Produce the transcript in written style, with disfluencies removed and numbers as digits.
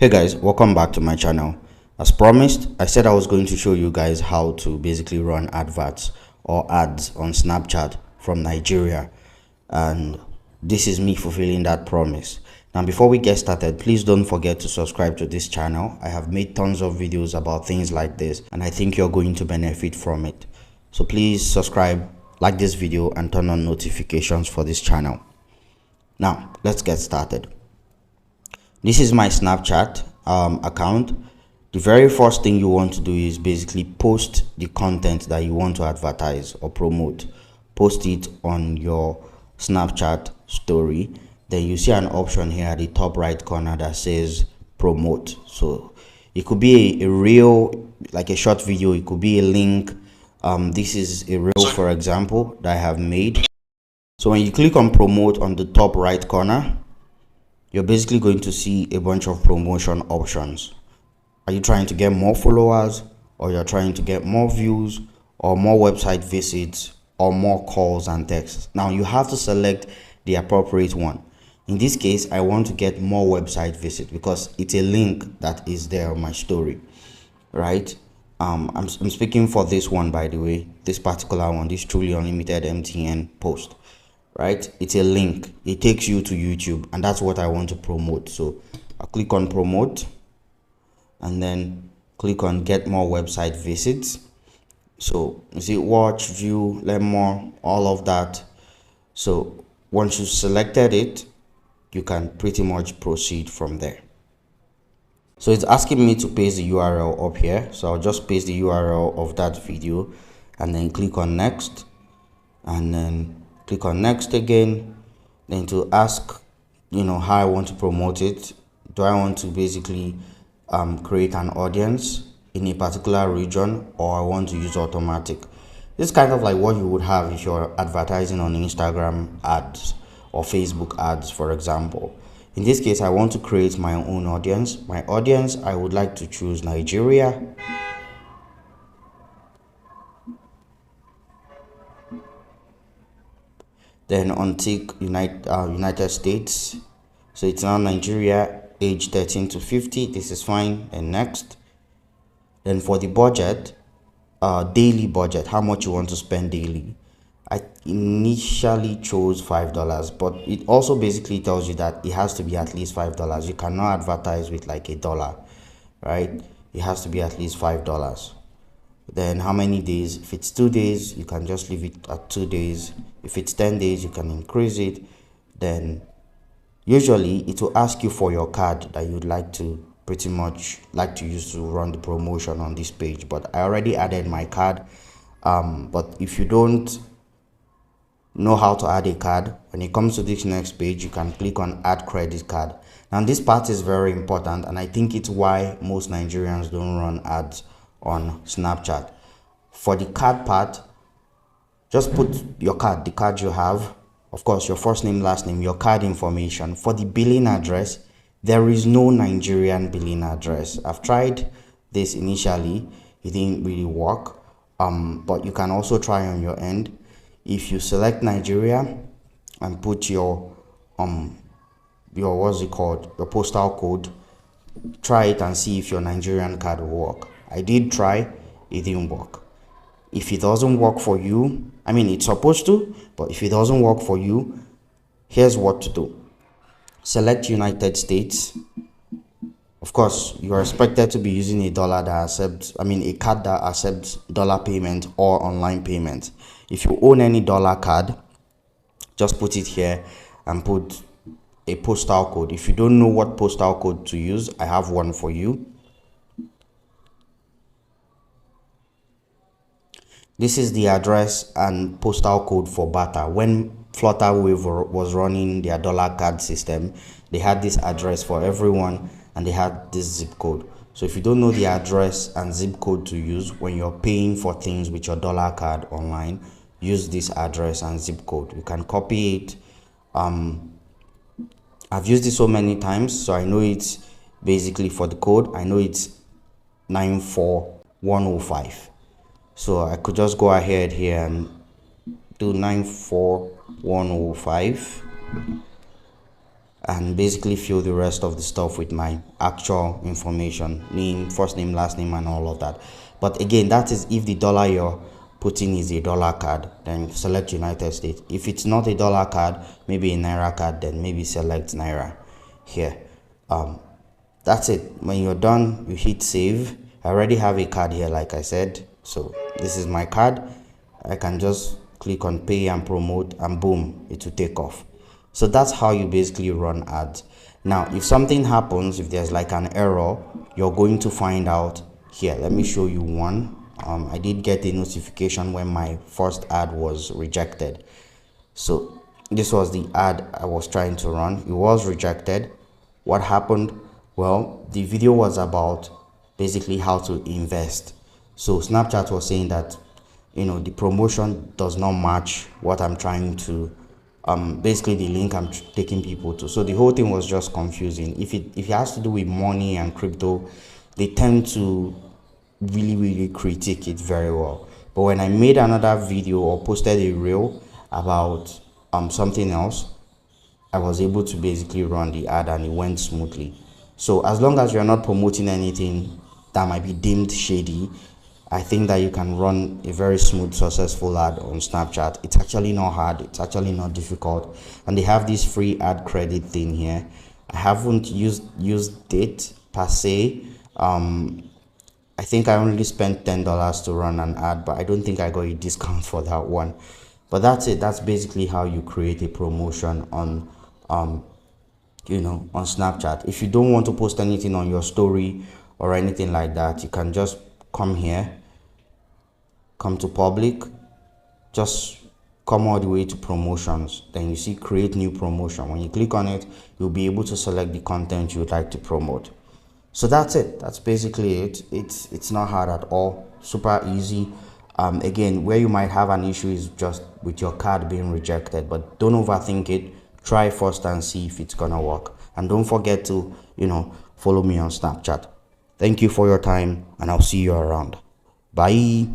Hey guys, welcome back to my channel. As promised, I said I was going to show you guys how to basically run adverts or ads on Snapchat from Nigeria, and this is me fulfilling that promise. Now before we get started, please don't forget to subscribe to this channel. I have made tons of videos about things like this and I think you're going to benefit from it. So please subscribe, like this video, and turn on notifications for this channel. Now let's get started. This is my Snapchat account. The very first thing you want to do is basically post the content that you want to advertise or promote. Post it on your Snapchat story. Then you see an option here at the top right corner that says promote. So it could be a reel, like a short video. It could be a link. This is a reel, for example, that I have made. So when you click on promote on the top right corner, you're basically going to see a bunch of promotion options. Are you trying to get more followers, or you're trying to get more views, or more website visits, or more calls and texts? Now you have to select the appropriate one. In this case, I want to get more website visits because it's a link that is there on my story, right? I'm speaking for this one, by the way, this particular one, this truly unlimited MTN post. Right, it's a link, it takes you to YouTube, and that's what I want to promote. So I'll click on promote and then click on get more website visits. So you see watch, view, learn more, all of that. So once you've selected it, you can pretty much proceed from there. So it's asking me to paste the URL up here, so I'll just paste the URL of that video and then click on next, and then click on next again. Then to ask how I want to promote it. Do I want to basically create an audience in a particular region, or I want to use automatic? This is kind of like what you would have if you're advertising on Instagram ads or Facebook ads, for example. In this case, I want to create my own audience. My audience, I would like to choose Nigeria. Then untick United States. So it's now Nigeria, age 13 to 50. This is fine. And next. Then for the budget, daily budget, how much you want to spend daily. I initially chose $5, but it also basically tells you that it has to be at least $5. You cannot advertise with like $1, right? It has to be at least $5. Then how many days? If it's 2 days, you can just leave it at 2 days. If it's 10 days, you can increase it. Then usually it will ask you for your card that you'd like to pretty much like to use to run the promotion on this page, but I already added my card. But if you don't know how to add a card, when it comes to this next page, you can click on add credit card. Now this part is very important, and I think it's why most Nigerians don't run ads on Snapchat. For the card part, just put your card, the card you have, of course your first name, last name, your card information. For the billing address, there is no Nigerian billing address. I've tried this initially, it didn't really work, but you can also try on your end. If you select Nigeria and put your what's it called, your postal code, try it and see if your Nigerian card will work. I did try, it didn't work. If it doesn't work for you, I mean it's supposed to, but if it doesn't work for you, here's what to do. Select United States. Of course, you are expected to be using a card that accepts dollar payment or online payment. If you own any dollar card, just put it here and put a postal code. If you don't know what postal code to use, I have one for you. This is the address and postal code for Bata. When Flutterwave was running their dollar card system, they had this address for everyone and they had this zip code. So if you don't know the address and zip code to use when you're paying for things with your dollar card online, use this address and zip code. You can copy it. I've used it so many times, so I know it's basically for the code. I know it's 94105. So I could just go ahead here and do 94105. and basically fill the rest of the stuff with my actual information, name, first name, last name, and all of that. But again, that is if the dollar you're putting is a dollar card, then select United States. If it's not a dollar card, maybe a naira card, then maybe select naira here. That's it. When you're done, you hit save. I already have a card here, like I said, so this is my card. I can just click on pay and promote, and boom, it will take off. So that's how you basically run ads. Now if something happens, if there's like an error, you're going to find out here. Let me show you one. I did get a notification when my first ad was rejected. So this was the ad I was trying to run. It was rejected. What happened? Well, the video was about basically how to invest. So Snapchat was saying that, you know, the promotion does not match what I'm trying to basically the link I'm taking people to. So the whole thing was just confusing. If it has to do with money and crypto, they tend to really critique it very well. But when I made another video or posted a reel about something else, I was able to basically run the ad and it went smoothly. So as long as you're not promoting anything that might be deemed shady, I think that you can run a very smooth, successful ad on Snapchat. It's actually not hard. It's actually not difficult. And they have this free ad credit thing here. I haven't used it per se. I think I only spent $10 to run an ad, but I don't think I got a discount for that one. But that's it. That's basically how you create a promotion on on Snapchat. If you don't want to post anything on your story or anything like that, you can just come here, come to public, just come all the way to promotions. Then you see create new promotion. When you click on it, you'll be able to select the content you would like to promote. So that's it. That's basically it. It's not hard at all. Super easy. Again, where you might have an issue is just with your card being rejected, but don't overthink it. Try first and see if it's gonna work. And don't forget to follow me on Snapchat. Thank you for your time, and I'll see you around. Bye.